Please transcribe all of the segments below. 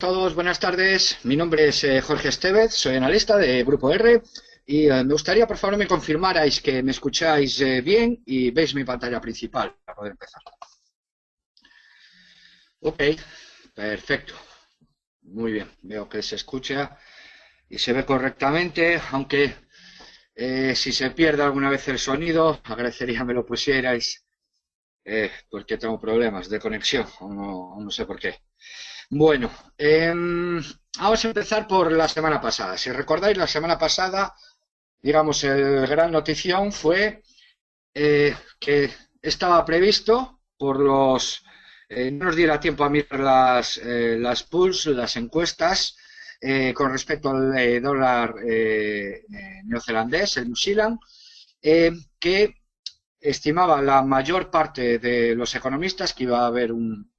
todos, buenas tardes. Mi nombre es Jorge Estevez, soy analista de Grupo R y me gustaría, por favor, me confirmarais que me escucháis bien y veis mi pantalla principal para poder empezar. Ok, perfecto. Muy bien, veo que se escucha y se ve correctamente, aunque si se pierde alguna vez el sonido, agradecería me lo pusierais porque tengo problemas de conexión, o no sé por qué. Bueno, vamos a empezar por la semana pasada. Si recordáis, la semana pasada, digamos, el gran notición fue que estaba previsto por los... no nos diera tiempo a mirar las polls, las encuestas, con respecto al dólar neozelandés, el New Zealand, que estimaba la mayor parte de los economistas que iba a haber un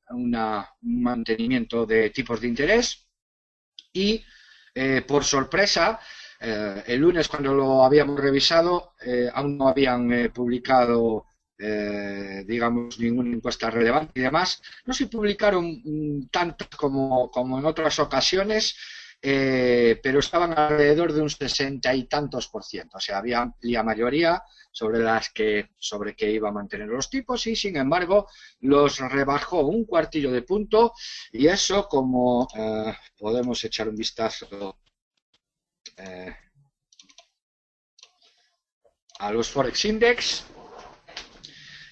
mantenimiento de tipos de interés y, por sorpresa, el lunes cuando lo habíamos revisado, aún no habían publicado, digamos, ninguna encuesta relevante y demás. No se publicaron tanto como en otras ocasiones, pero estaban alrededor de un 60 y tantos %. O sea, había amplia mayoría sobre que iba a mantener los tipos y, sin embargo, los rebajó un cuartillo de punto y eso, como podemos echar un vistazo a los Forex Index,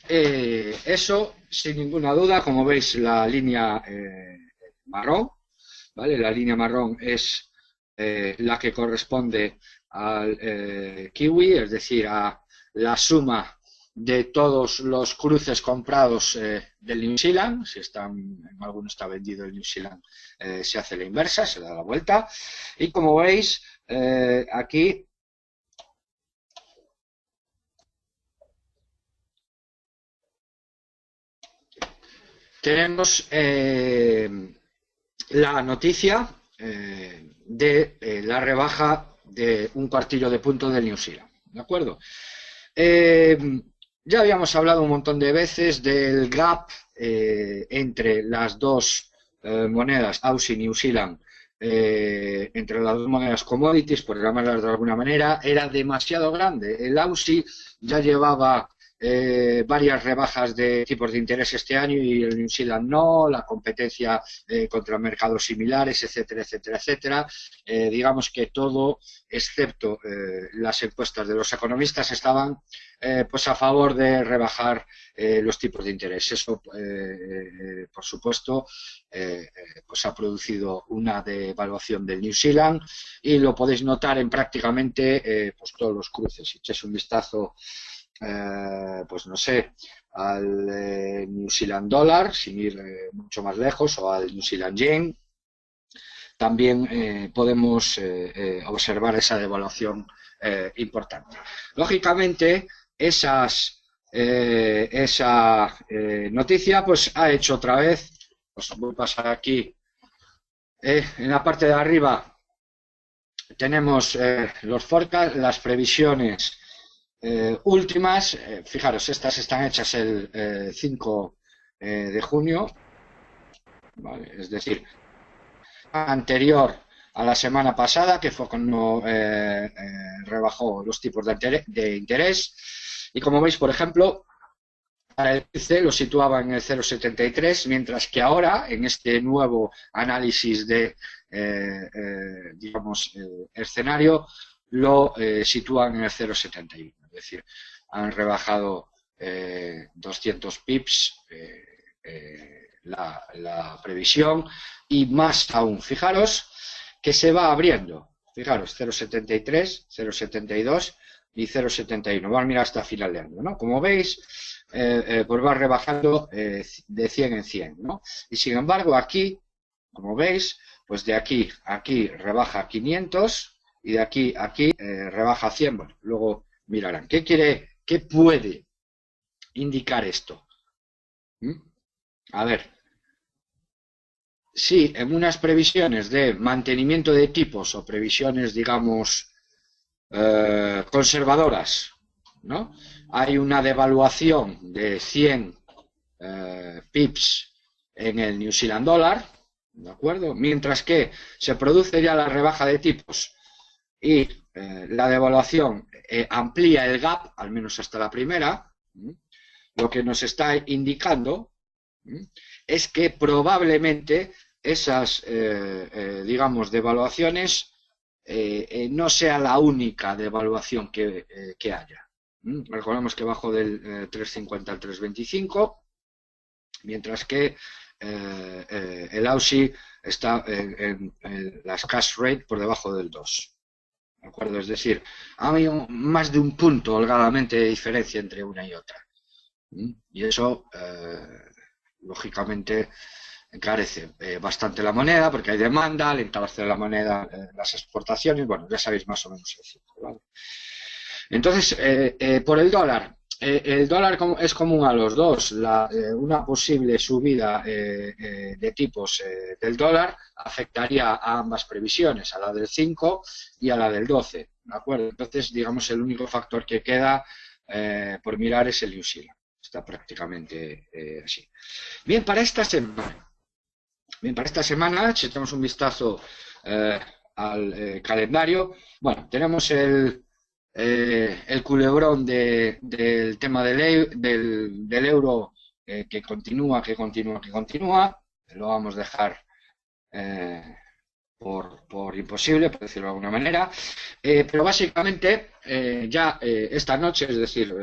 eso, sin ninguna duda, como veis, la línea marrón, ¿vale? La línea marrón es la que corresponde al kiwi, es decir, a la suma de todos los cruces comprados del New Zealand. Si alguno está vendido el New Zealand, se hace la inversa, se da la vuelta. Y como veis, aquí tenemos la noticia de la rebaja de un cuartillo de punto del New Zealand, ¿de acuerdo? Ya habíamos hablado un montón de veces del gap entre las dos monedas, Aussie y New Zealand, entre las dos monedas commodities, por llamarlas de alguna manera, era demasiado grande. El Aussie ya llevaba varias rebajas de tipos de interés este año y el New Zealand no, la competencia contra mercados similares, etcétera, etcétera, etcétera. Digamos que todo, excepto las encuestas de los economistas, estaban pues a favor de rebajar los tipos de interés. Eso, por supuesto, pues ha producido una devaluación del New Zealand y lo podéis notar en prácticamente pues todos los cruces. Si echáis un vistazo, pues no sé, al New Zealand dólar, sin ir mucho más lejos, o al New Zealand yen, también podemos observar esa devaluación importante. Lógicamente, esa noticia pues ha hecho otra vez, pues voy a pasar aquí, en la parte de arriba tenemos los forecasts, las previsiones últimas. Fijaros, estas están hechas el 5 de junio, ¿vale? Es decir, anterior a la semana pasada, que fue cuando rebajó los tipos de interés. Y como veis, por ejemplo, para el IPC lo situaba en el 0,73, mientras que ahora, en este nuevo análisis de, digamos, escenario, lo sitúan en el 0,71. Es decir, han rebajado 200 pips la previsión y más aún. Fijaros que se va abriendo. Fijaros, 0,73, 0,72 y 0,71. Vamos a mirar hasta final de año, ¿no? Como veis, pues va rebajando de 100 en 100, ¿no? Y sin embargo, aquí, como veis, pues de aquí a aquí rebaja 500 y de aquí a aquí rebaja 100. Bueno, luego mirarán. ¿Qué puede indicar esto? A ver, si en unas previsiones de mantenimiento de tipos o previsiones, digamos, conservadoras, ¿no?, hay una devaluación de 100 pips en el New Zealand dólar, ¿de acuerdo? Mientras que se produce ya la rebaja de tipos y la devaluación amplía el gap, al menos hasta la primera, lo que nos está indicando es que probablemente esas, digamos, devaluaciones no sea la única devaluación que haya. Recordemos que bajó del 3,50 al 3,25, mientras que el Aussie está en las cash rate por debajo del 2. ¿De acuerdo? Es decir, hay más de un punto holgadamente de diferencia entre una y otra. Y eso, lógicamente, encarece bastante la moneda porque hay demanda, al encarecer la moneda, las exportaciones, bueno, ya sabéis más o menos el ciclo, ¿vale? Entonces, por el dólar es común a los dos. Una posible subida de tipos del dólar afectaría a ambas previsiones, a la del 5 y a la del 12, ¿de acuerdo? Entonces, digamos, el único factor que queda por mirar es el New Zealand. Está prácticamente así. Bien, para esta semana, si echamos un vistazo al calendario, bueno, tenemos el culebrón del tema del euro que continúa. Lo vamos a dejar por imposible, por decirlo de alguna manera. Pero básicamente ya esta noche, es decir,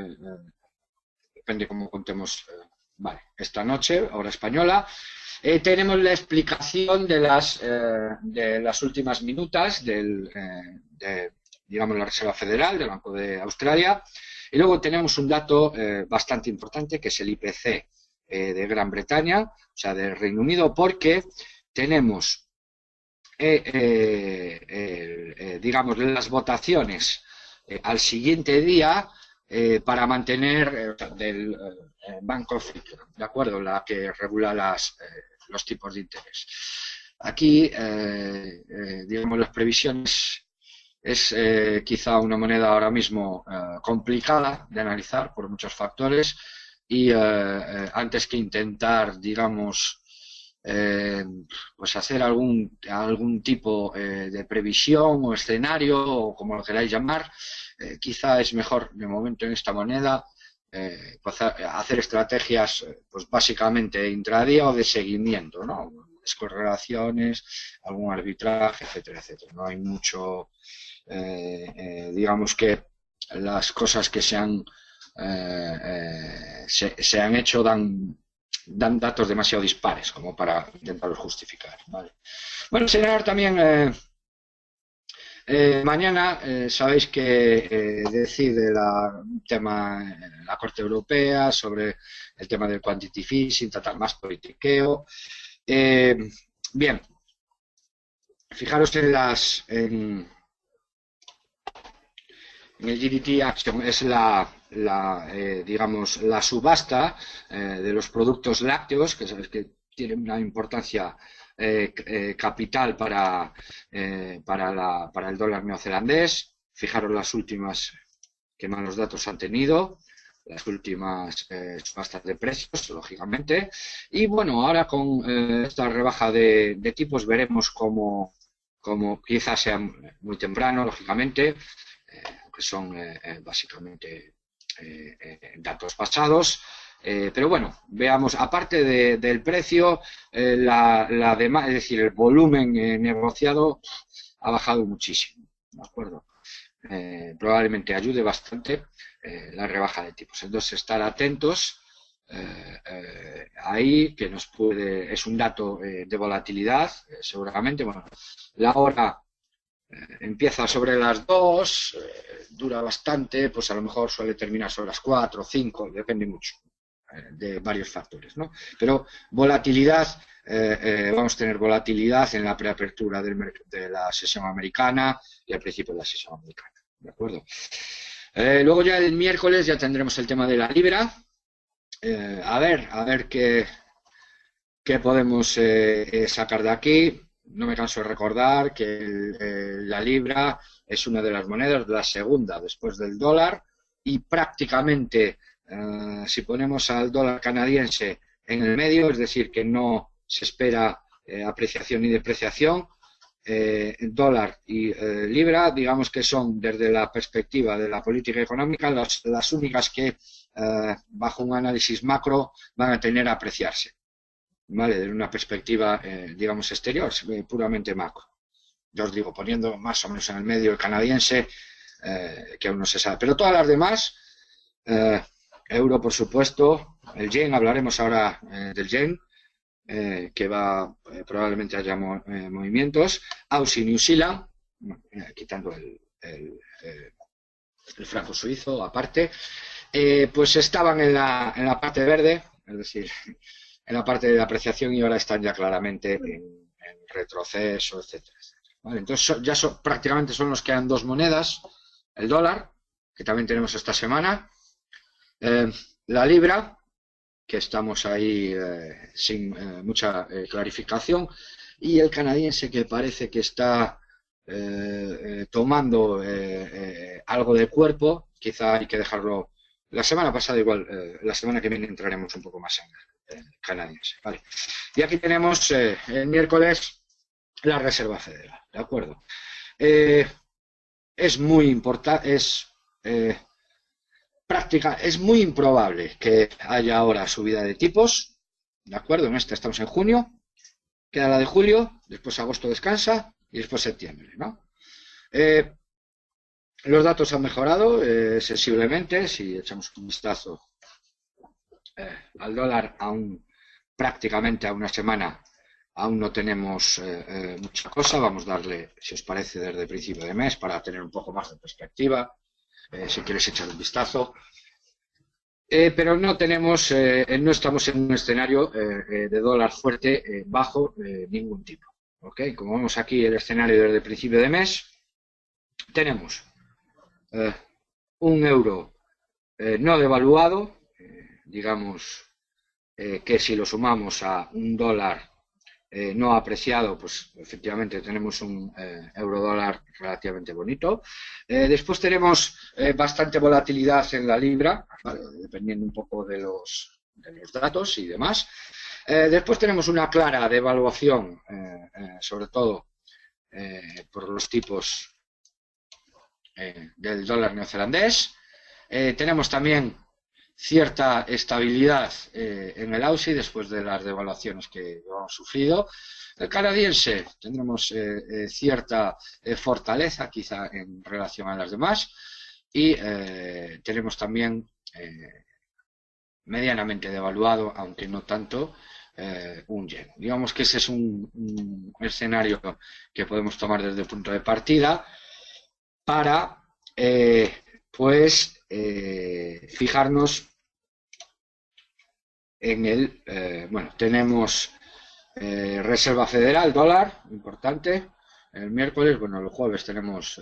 depende cómo contemos, vale, esta noche, hora española, tenemos la explicación de las últimas minutas digamos, la Reserva Federal del Banco de Australia. Y luego tenemos un dato bastante importante, que es el IPC de Gran Bretaña, o sea, del Reino Unido, porque tenemos, digamos, las votaciones al siguiente día para mantener del Bank of England, ¿de acuerdo? La que regula los tipos de interés. Aquí, digamos, las previsiones es quizá una moneda ahora mismo complicada de analizar por muchos factores y antes que intentar, digamos, pues hacer algún tipo de previsión o escenario o como lo queráis llamar, quizá es mejor de momento en esta moneda pues hacer estrategias pues básicamente intradía o de seguimiento, ¿no? Correlaciones, algún arbitraje, etcétera, etcétera. No hay mucho, digamos que las cosas que se han hecho dan datos demasiado dispares como para intentarlos justificar, ¿vale? Bueno, señalar también mañana sabéis que decide la Corte Europea sobre el tema del quantitative easing, tratar más politiqueo. Bien, fijaros en el GDT Action, es digamos, la subasta de los productos lácteos, que sabéis que tiene una importancia capital para el dólar neozelandés. Fijaros las últimas que malos datos han tenido, las últimas subastas de precios, lógicamente. Y bueno, ahora con esta rebaja de tipos veremos cómo quizás sea muy temprano, lógicamente, que son básicamente datos pasados. Pero bueno, veamos, aparte del precio, la demanda, es decir, el volumen negociado ha bajado muchísimo, ¿de acuerdo? Probablemente ayude bastante la rebaja de tipos. Entonces, estar atentos ahí, que es un dato de volatilidad, seguramente. Bueno, la hora empieza sobre las 2, dura bastante, pues a lo mejor suele terminar sobre las 4 o 5, depende mucho de varios factores, ¿no? Pero volatilidad, vamos a tener volatilidad en la preapertura de la sesión americana y al principio de la sesión americana, ¿de acuerdo? Luego ya el miércoles ya tendremos el tema de la libra. A ver qué podemos sacar de aquí. No me canso de recordar que la libra es una de las monedas, la segunda después del dólar, y prácticamente si ponemos al dólar canadiense en el medio, es decir, que no se espera apreciación y depreciación. Dólar y libra, digamos que son desde la perspectiva de la política económica las únicas que bajo un análisis macro van a tener a apreciarse, ¿vale? Desde una perspectiva, digamos, exterior, puramente macro. Yo os digo, poniendo más o menos en el medio el canadiense, que aún no se sabe. Pero todas las demás, euro por supuesto, el yen, hablaremos ahora del yen, que va, probablemente haya movimientos, Aussie, New Zealand, quitando el franco suizo aparte, pues estaban en la parte verde, es decir, en la parte de apreciación, y ahora están ya claramente en retroceso, etcétera, etcétera. ¿Vale? Entonces prácticamente son los que quedan dos monedas, el dólar, que también tenemos esta semana, la libra, que estamos ahí sin mucha clarificación, y el canadiense, que parece que está tomando algo de cuerpo. Quizá hay que dejarlo la semana pasada, igual la semana que viene entraremos un poco más en el canadiense, ¿vale? Y aquí tenemos el miércoles la Reserva Federal, ¿de acuerdo? Es muy importante, es muy improbable que haya ahora subida de tipos, ¿de acuerdo? En esta estamos en junio, queda la de julio, después agosto descansa y después septiembre, ¿no? Los datos han mejorado sensiblemente. Si echamos un vistazo al dólar, aún prácticamente a una semana, aún no tenemos mucha cosa. Vamos a darle, si os parece, desde el principio de mes para tener un poco más de perspectiva. Si quieres echar un vistazo, pero no tenemos, no estamos en un escenario de dólar fuerte bajo ningún tipo, ¿ok? Como vemos aquí el escenario desde el principio de mes, tenemos un euro no devaluado, digamos que si lo sumamos a un dólar no apreciado, pues efectivamente tenemos un euro dólar relativamente bonito. Después tenemos bastante volatilidad en la libra, ¿vale? Dependiendo un poco de los datos y demás. Después tenemos una clara devaluación, sobre todo por los tipos del dólar neozelandés. Tenemos también cierta estabilidad en el Aussie después de las devaluaciones que hemos sufrido. El canadiense tendremos cierta fortaleza quizá en relación a las demás, y tenemos también medianamente devaluado, aunque no tanto, un yen. Digamos que ese es un escenario que podemos tomar desde el punto de partida para fijarnos en el, bueno, tenemos Reserva Federal, dólar, importante, el miércoles. Bueno, el jueves tenemos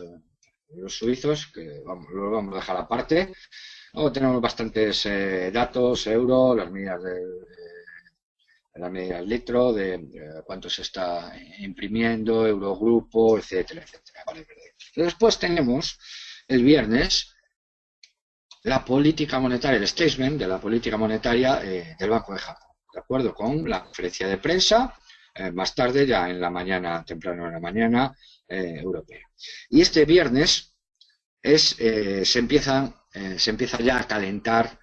los suizos, que los vamos a dejar aparte. Luego tenemos bastantes datos, euro, las medidas del litro, de cuánto se está imprimiendo, Eurogrupo, etcétera, etcétera. Vale. Después tenemos el viernes la política monetaria, el statement de la política monetaria del Banco de Japón, ¿de acuerdo? Con la conferencia de prensa más tarde, ya en la mañana, temprano en la mañana europea. Y este viernes se empieza ya a calentar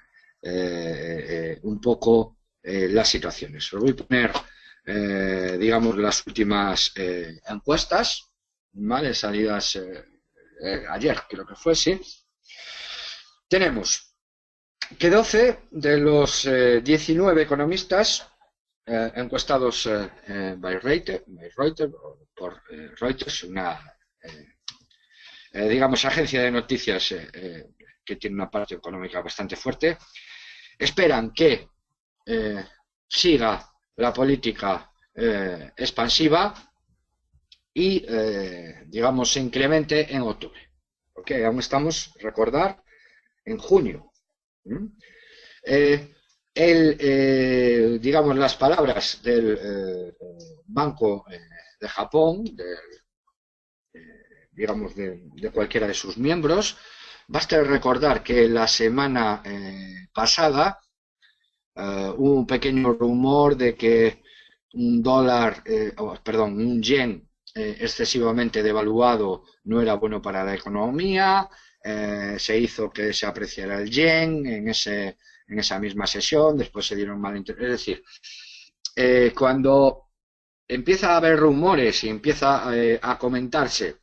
un poco las situaciones. Os voy a poner, digamos, las últimas encuestas, ¿vale? Salidas ayer, creo que fue, sí. Tenemos que 12 de los 19 economistas encuestados por Reuters, una digamos agencia de noticias que tiene una parte económica bastante fuerte, esperan que siga la política expansiva y digamos se incremente en octubre, porque aún estamos, recordar, en junio. Digamos, las palabras del Banco de Japón, digamos, de cualquiera de sus miembros, basta recordar que la semana pasada hubo un pequeño rumor de que un dólar, perdón, un yen excesivamente devaluado no era bueno para la economía, se hizo que se apreciara el yen en esa misma sesión, después se dieron malentendidos. Es decir, cuando empieza a haber rumores y empieza a comentarse,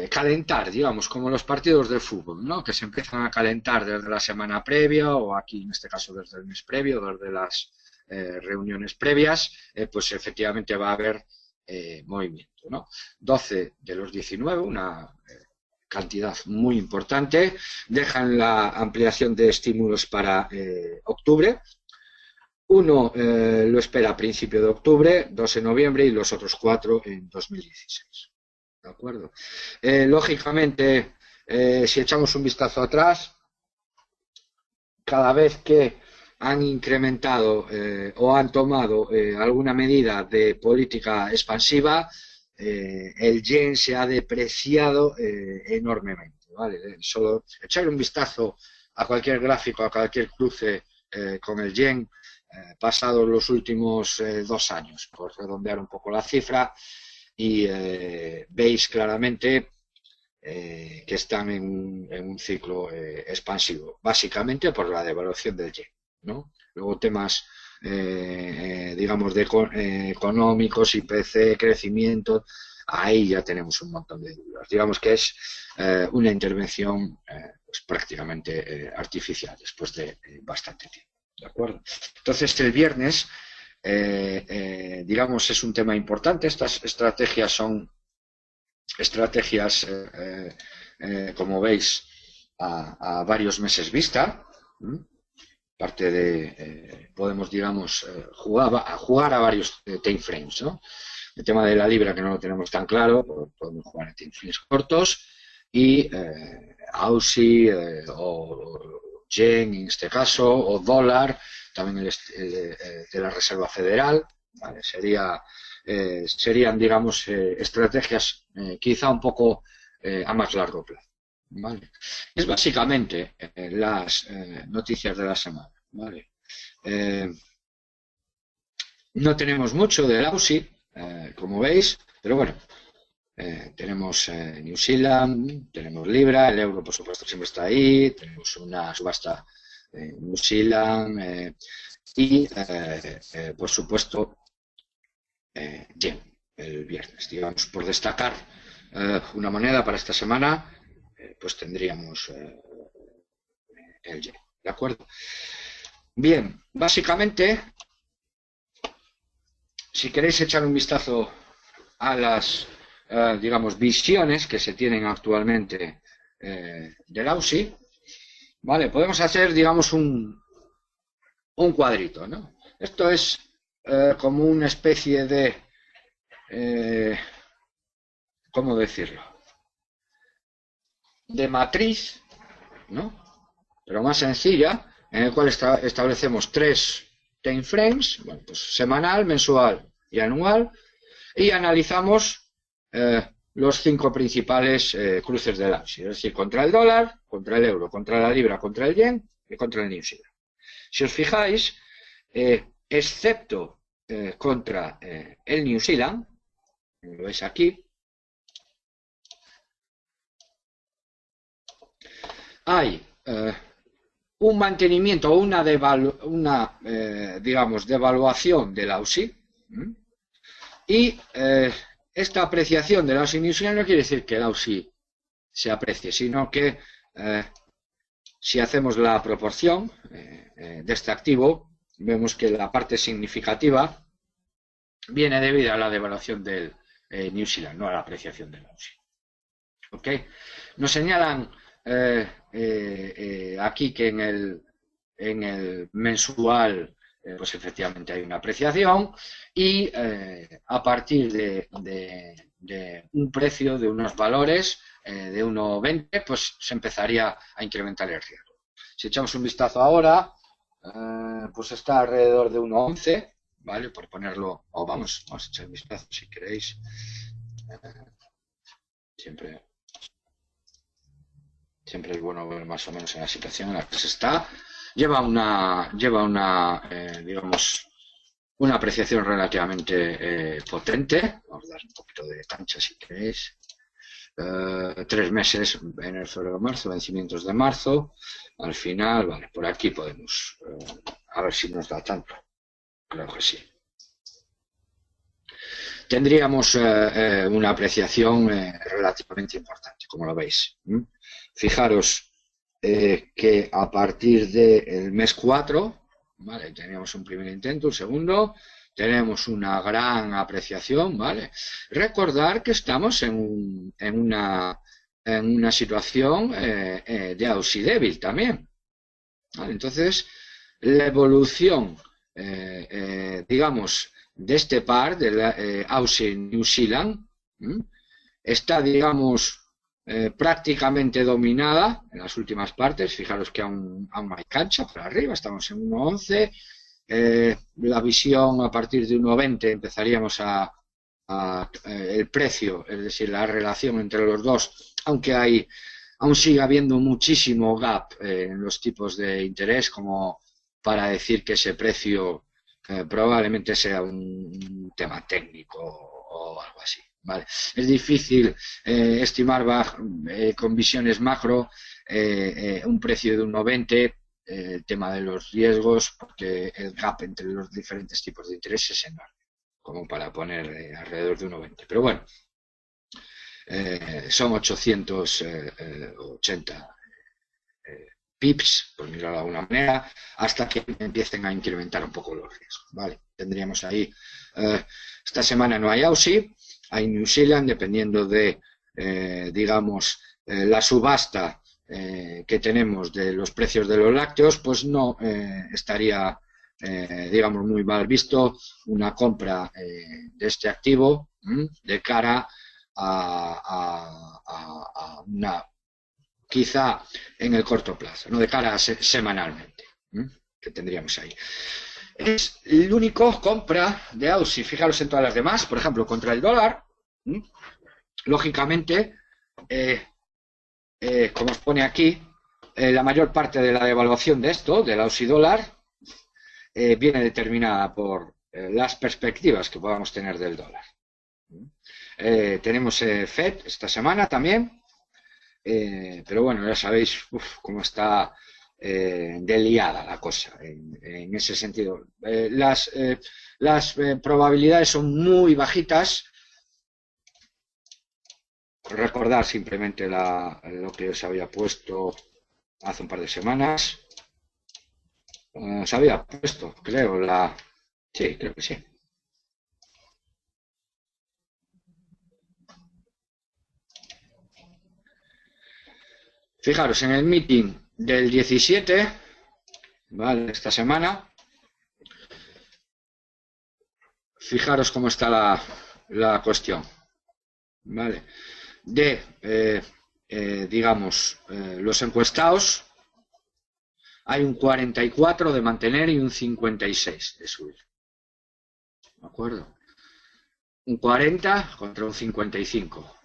calentar, digamos, como los partidos de fútbol, ¿no? Que se empiezan a calentar desde la semana previa o aquí en este caso desde el mes previo, desde las reuniones previas, pues efectivamente va a haber movimiento, ¿no? 12 de los 19, una cantidad muy importante, dejan la ampliación de estímulos para octubre. Uno lo espera a principio de octubre, 2 en noviembre y los otros 4 en 2016. ¿De acuerdo? Lógicamente, si echamos un vistazo atrás, cada vez que han incrementado o han tomado alguna medida de política expansiva, el yen se ha depreciado enormemente, ¿vale? Solo echar un vistazo a cualquier gráfico, a cualquier cruce con el yen, pasados los últimos 2 años, por redondear un poco la cifra, y veis claramente que están en un ciclo expansivo, básicamente por la devaluación del yen, ¿no? Luego temas, digamos, económicos, IPC, crecimiento, ahí ya tenemos un montón de dudas. Digamos que es una intervención pues prácticamente artificial después de bastante tiempo. ¿De acuerdo? Entonces, el viernes, digamos, es un tema importante. Estas estrategias son estrategias, como veis, a varios meses vista. Parte de, podemos, digamos, jugar a varios time frames, ¿no? El tema de la libra, que no lo tenemos tan claro, podemos jugar en time frames cortos, y AUSI o yen en este caso, o dólar, también de la Reserva Federal, ¿vale? Serían, digamos, estrategias quizá un poco a más largo plazo, ¿vale? Es básicamente las noticias de la semana, ¿vale? No tenemos mucho del AUSI, como veis, pero bueno, tenemos New Zealand, tenemos Libra, el euro por supuesto siempre está ahí, tenemos una subasta New Zealand y por supuesto yen el viernes. Digamos, por destacar una moneda para esta semana, pues tendríamos el yen, ¿de acuerdo? Bien, básicamente, si queréis echar un vistazo a las digamos, visiones que se tienen actualmente del AUSI, ¿vale? Podemos hacer, digamos, un cuadrito, ¿no? Esto es como una especie de, ¿cómo decirlo? De matriz, ¿no? Pero más sencilla, en el cual establecemos 3 time frames, bueno, pues semanal, mensual y anual, y analizamos los 5 principales cruces del AUSI, es decir, contra el dólar, contra el euro, contra la libra, contra el yen y contra el New Zealand. Si os fijáis, excepto contra el New Zealand, lo veis aquí, hay un mantenimiento o una digamos, devaluación del AUSI, y esta apreciación del AUSI New Zealand no quiere decir que el AUSI se aprecie, sino que si hacemos la proporción de este activo, vemos que la parte significativa viene debido a la devaluación del New Zealand, no a la apreciación del AUSI. ¿Ok? Nos señalan aquí que en el mensual pues efectivamente hay una apreciación y a partir de un precio, de unos valores de 1,20, pues se empezaría a incrementar el riesgo. Si echamos un vistazo ahora, pues está alrededor de 1,11, ¿vale? Por ponerlo, o vamos a echar un vistazo si queréis. Siempre es bueno ver más o menos en la situación en la que se está. Lleva una digamos, una apreciación relativamente potente. Vamos a dar un poquito de cancha si queréis. 3 meses, enero, febrero, marzo, vencimientos de marzo. Al final, vale, por aquí podemos, a ver si nos da tanto. Creo que sí. Tendríamos una apreciación relativamente importante, como lo veis. Fijaros que a partir del mes 4, ¿vale? Teníamos un primer intento, un segundo, tenemos una gran apreciación, ¿vale? Recordar que estamos en una situación de AUSI débil también, ¿vale? Entonces, la evolución, digamos, de este par, de la AUSI New Zealand, está, digamos, prácticamente dominada en las últimas partes. Fijaros que aún hay cancha por arriba, estamos en 1.11. La visión a partir de 1.20 empezaríamos el precio, es decir, la relación entre los dos, aunque aún sigue habiendo muchísimo gap en los tipos de interés como para decir que ese precio probablemente sea un tema técnico o algo así, ¿vale? Es difícil estimar con visiones macro un precio de 1.20, el tema de los riesgos, porque el gap entre los diferentes tipos de interés es enorme, como para poner alrededor de 1.20. Pero bueno, son 880 pips, por mirarlo de alguna manera, hasta que empiecen a incrementar un poco los riesgos, ¿vale? Tendríamos ahí, esta semana no hay AUSI, hay New Zealand, dependiendo de, digamos, la subasta que tenemos de los precios de los lácteos, pues no estaría, digamos, muy mal visto una compra de este activo de cara a una, quizá en el corto plazo, no de cara a semanalmente, que tendríamos ahí. Es el único compra de AUSI. Fijaros en todas las demás, por ejemplo, contra el dólar, lógicamente, como os pone aquí, la mayor parte de la devaluación de esto, del AUSI dólar, viene determinada por las perspectivas que podamos tener del dólar. Tenemos FED esta semana también, pero bueno, ya sabéis cómo está de liada la cosa en ese sentido. Las probabilidades son muy bajitas. Recordar simplemente lo que os había puesto hace un par de semanas. Os había puesto, creo, sí, creo que sí. Fijaros, en el meeting del 17, ¿vale? Esta semana, fijaros cómo está la cuestión, ¿vale? Digamos, los encuestados, hay un 44 de mantener y un 56 de subir. ¿De acuerdo? Un 40 contra un 55.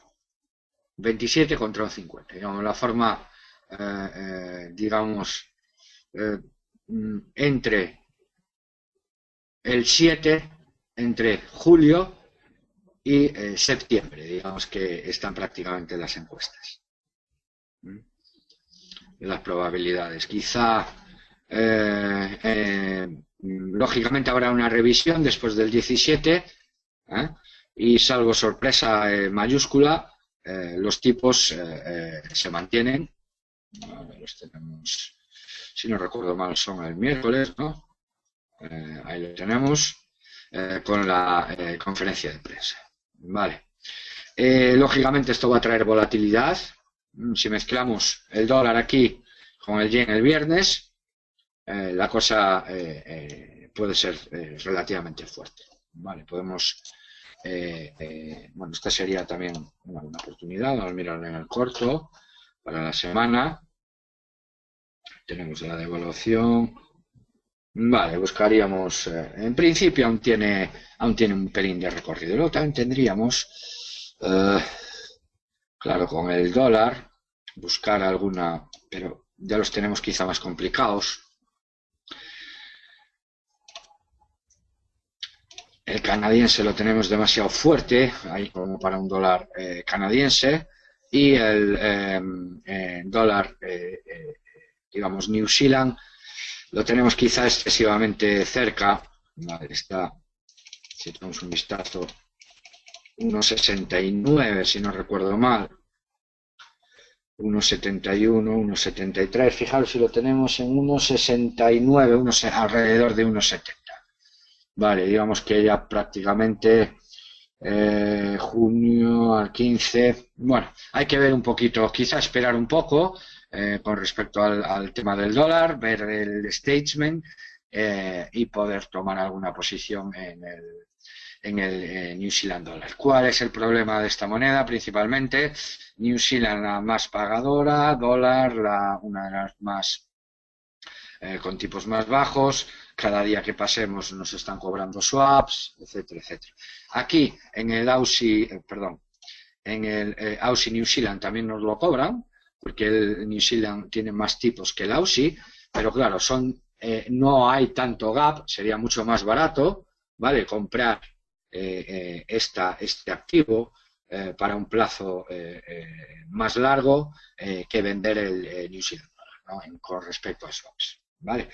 27 contra un 50. Digamos, la forma, digamos, entre el 7, entre julio y septiembre, digamos que están prácticamente las encuestas. Las probabilidades. Quizá, lógicamente, habrá una revisión después del 17, y salvo sorpresa mayúscula, los tipos se mantienen. Los tenemos, si no recuerdo mal, son el miércoles, ¿no? Ahí lo tenemos, con la conferencia de prensa. Vale. Lógicamente esto va a traer volatilidad. Si mezclamos el dólar aquí con el yen el viernes, la cosa puede ser relativamente fuerte. Vale, podemos... bueno, esta sería también una buena oportunidad. Vamos a mirar en el corto para la semana. Tenemos la devaluación. Vale, buscaríamos, en principio aún tiene un pelín de recorrido. Luego también tendríamos, claro, con el dólar, buscar alguna, pero ya los tenemos quizá más complicados. El canadiense lo tenemos demasiado fuerte, ahí como para un dólar canadiense, y el dólar, digamos, New Zealand, lo tenemos quizá excesivamente cerca. Vale, está, si tenemos un vistazo, 1,69, si no recuerdo mal. 1,71, 1,73. Fijaros si lo tenemos en 1,69, alrededor de 1,70. Vale, digamos que ya prácticamente junio al 15. Bueno, hay que ver un poquito, quizá esperar un poco con respecto al tema del dólar, ver el statement y poder tomar alguna posición en el New Zealand Dollar. ¿Cuál es el problema de esta moneda? Principalmente New Zealand la más pagadora, dólar una de las más con tipos más bajos. Cada día que pasemos nos están cobrando swaps, etcétera, etcétera. Aquí en el Aussie, en el Aussie New Zealand también nos lo cobran, porque el New Zealand tiene más tipos que el Aussie, pero claro, no hay tanto gap, sería mucho más barato, ¿vale? Comprar este activo para un plazo más largo que vender el New Zealand, ¿no? Con respecto a swaps, ¿vale?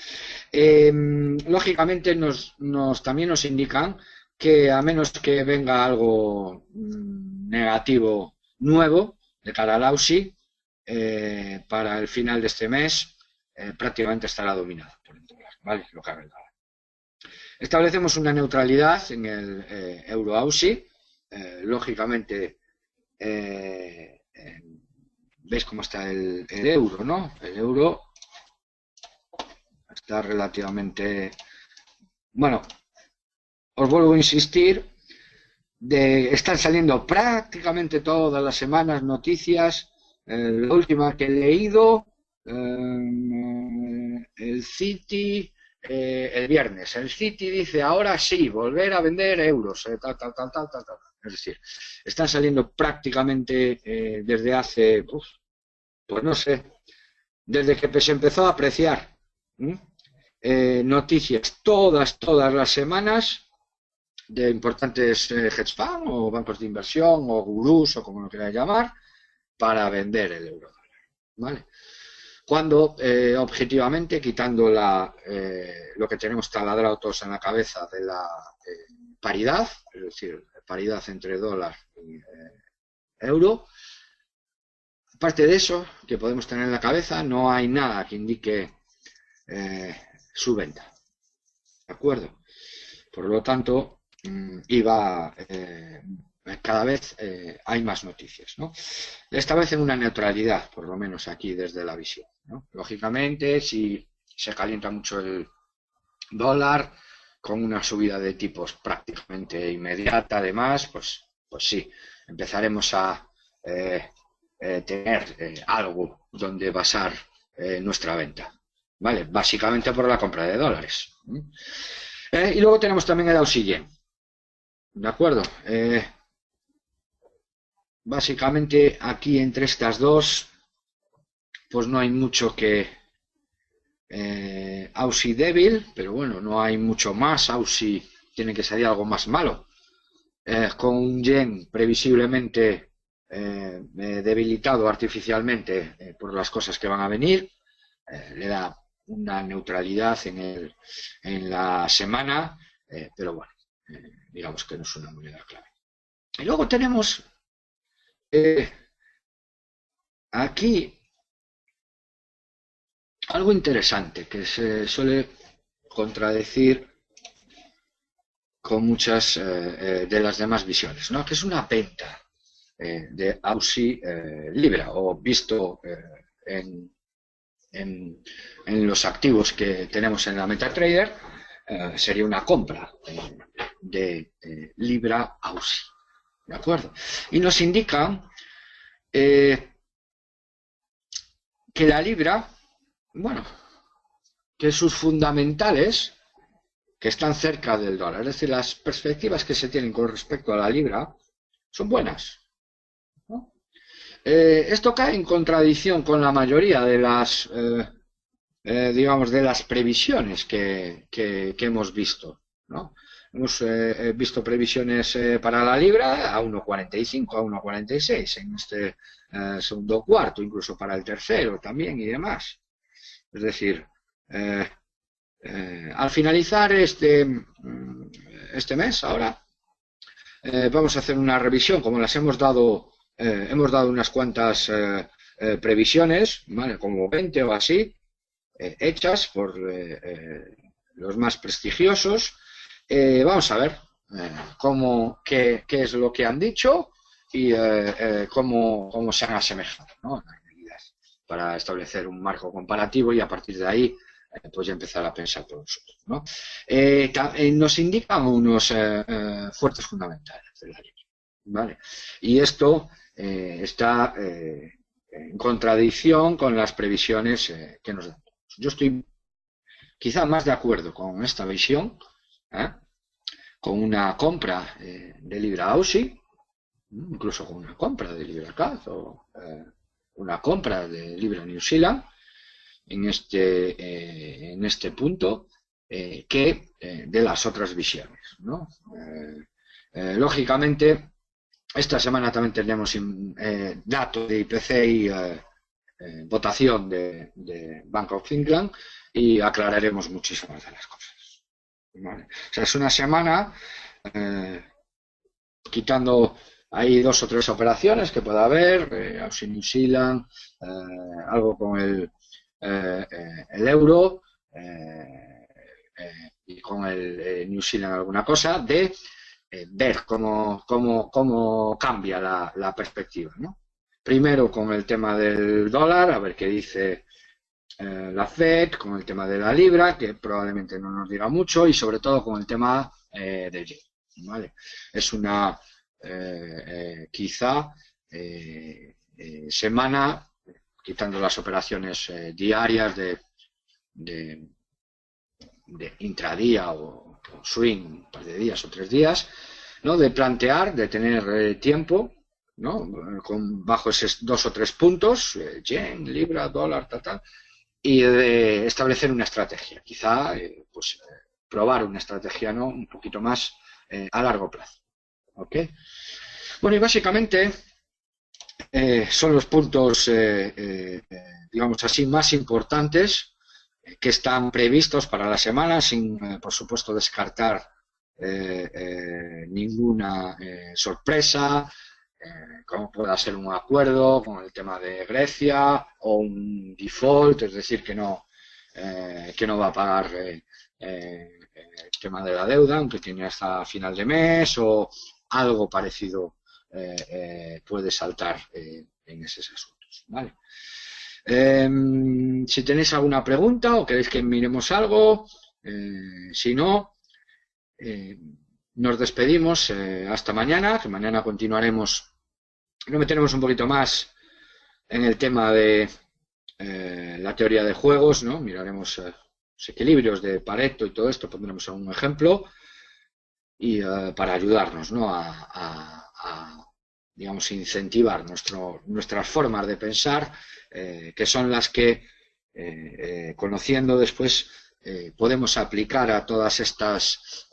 Lógicamente también nos indican que a menos que venga algo negativo nuevo de cara al Aussie, para el final de este mes prácticamente estará dominado por el dólar, ¿vale? Lo que haga el dólar. Establecemos una neutralidad en el euro-Aussie. Lógicamente, veis cómo está el euro, ¿no? El euro está relativamente... Bueno, os vuelvo a insistir, están saliendo prácticamente todas las semanas noticias. La última que he leído, el Citi... el viernes, el Citi dice ahora sí, volver a vender euros, tal. Es decir, están saliendo prácticamente desde hace, pues no sé, desde que se empezó a apreciar noticias todas las semanas de importantes hedge funds o bancos de inversión o gurús o como lo queráis llamar para vender el euro dólar, ¿vale? Cuando objetivamente, quitando lo que tenemos taladrado todos en la cabeza de la paridad, es decir, paridad entre dólar y euro, aparte de eso que podemos tener en la cabeza, no hay nada que indique su venta, ¿de acuerdo? Por lo tanto, cada vez hay más noticias, ¿no? Establecen una neutralidad, por lo menos aquí desde la visión, ¿no? Lógicamente, si se calienta mucho el dólar, con una subida de tipos prácticamente inmediata, además, pues sí, empezaremos a tener algo donde basar nuestra venta, ¿vale? Básicamente por la compra de dólares. Y luego tenemos también el Aussie Yen, ¿de acuerdo? Básicamente aquí entre estas dos pues no hay mucho que Aussie débil, pero bueno, no hay mucho más. Aussie tiene que salir algo más malo, con un yen previsiblemente debilitado artificialmente por las cosas que van a venir, le da una neutralidad en la semana, pero bueno, digamos que no es una moneda clave. Y luego tenemos aquí algo interesante que se suele contradecir con muchas de las demás visiones, ¿no? Que es una venta de Aussie Libra, o visto en los activos que tenemos en la MetaTrader, sería una compra de Libra Aussie, ¿de acuerdo? Y nos indica que la Libra, bueno, que sus fundamentales, que están cerca del dólar, es decir, las perspectivas que se tienen con respecto a la Libra son buenas, ¿no? Esto cae en contradicción con la mayoría de las, digamos, de las previsiones que hemos visto, ¿no? hemos visto previsiones para la libra a 1,45, a 1,46 en este segundo cuarto, incluso para el tercero también y demás. Es decir, al finalizar este mes, ahora, vamos a hacer una revisión, como las hemos dado unas cuantas previsiones, ¿vale? Como 20 o así, hechas por los más prestigiosos. Vamos a ver qué es lo que han dicho y cómo se han asemejado, ¿no? Para establecer un marco comparativo y a partir de ahí pues ya empezar a pensar por nosotros, ¿no? Nos indican unos fuertes fundamentales de la línea, ¿vale? Y esto está en contradicción con las previsiones que nos dan. Yo estoy quizá más de acuerdo con esta visión, con una compra de libra AUSI, incluso con una compra de libra CAD o una compra de libra New Zealand en este punto que de las otras visiones, ¿no? Lógicamente, esta semana también tendremos datos de IPC y votación de Bank of England y aclararemos muchísimas de las cosas, ¿vale? O sea, es una semana quitando hay 2 o 3 operaciones que pueda haber, Aussie New Zealand, algo con el euro y con el New Zealand alguna cosa, de ver cómo cambia la perspectiva, ¿no? Primero con el tema del dólar, a ver qué dice la Fed, con el tema de la libra, que probablemente no nos diga mucho, y sobre todo con el tema del yen, ¿vale? Es una quizá semana, quitando las operaciones diarias de intradía o swing, un par de días o 3 días, ¿no? De plantear, de tener tiempo, ¿no? Bajo esos 2 o 3 puntos, yen, libra, dólar, tal, y de establecer una estrategia, quizá probar una estrategia, ¿no? Un poquito más a largo plazo, ¿ok? Bueno, y básicamente son los puntos, digamos así, más importantes que están previstos para la semana, sin, por supuesto, descartar ninguna sorpresa, como pueda ser un acuerdo con el tema de Grecia o un default, es decir, que no va a pagar el tema de la deuda, aunque tiene hasta final de mes, o algo parecido puede saltar en esos asuntos, ¿vale? Si tenéis alguna pregunta o queréis que miremos algo, si no, nos despedimos hasta mañana, que mañana continuaremos, nos meteremos un poquito más en el tema de la teoría de juegos, ¿no? Miraremos los equilibrios de Pareto y todo esto, pondremos un ejemplo y para ayudarnos, ¿no? a digamos, incentivar nuestras formas de pensar, que son las que, conociendo después, podemos aplicar a todas estas,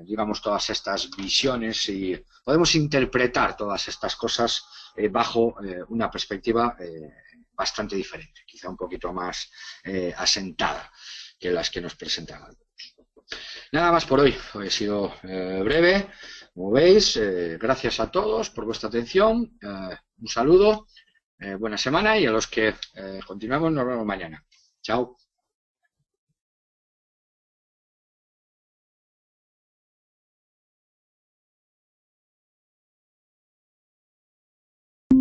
digamos, todas estas visiones y podemos interpretar todas estas cosas bajo una perspectiva bastante diferente, quizá un poquito más asentada que las que nos presentaban. Nada más por hoy, he sido breve, como veis. Gracias a todos por vuestra atención, un saludo, buena semana y a los que continuamos nos vemos mañana. Chao.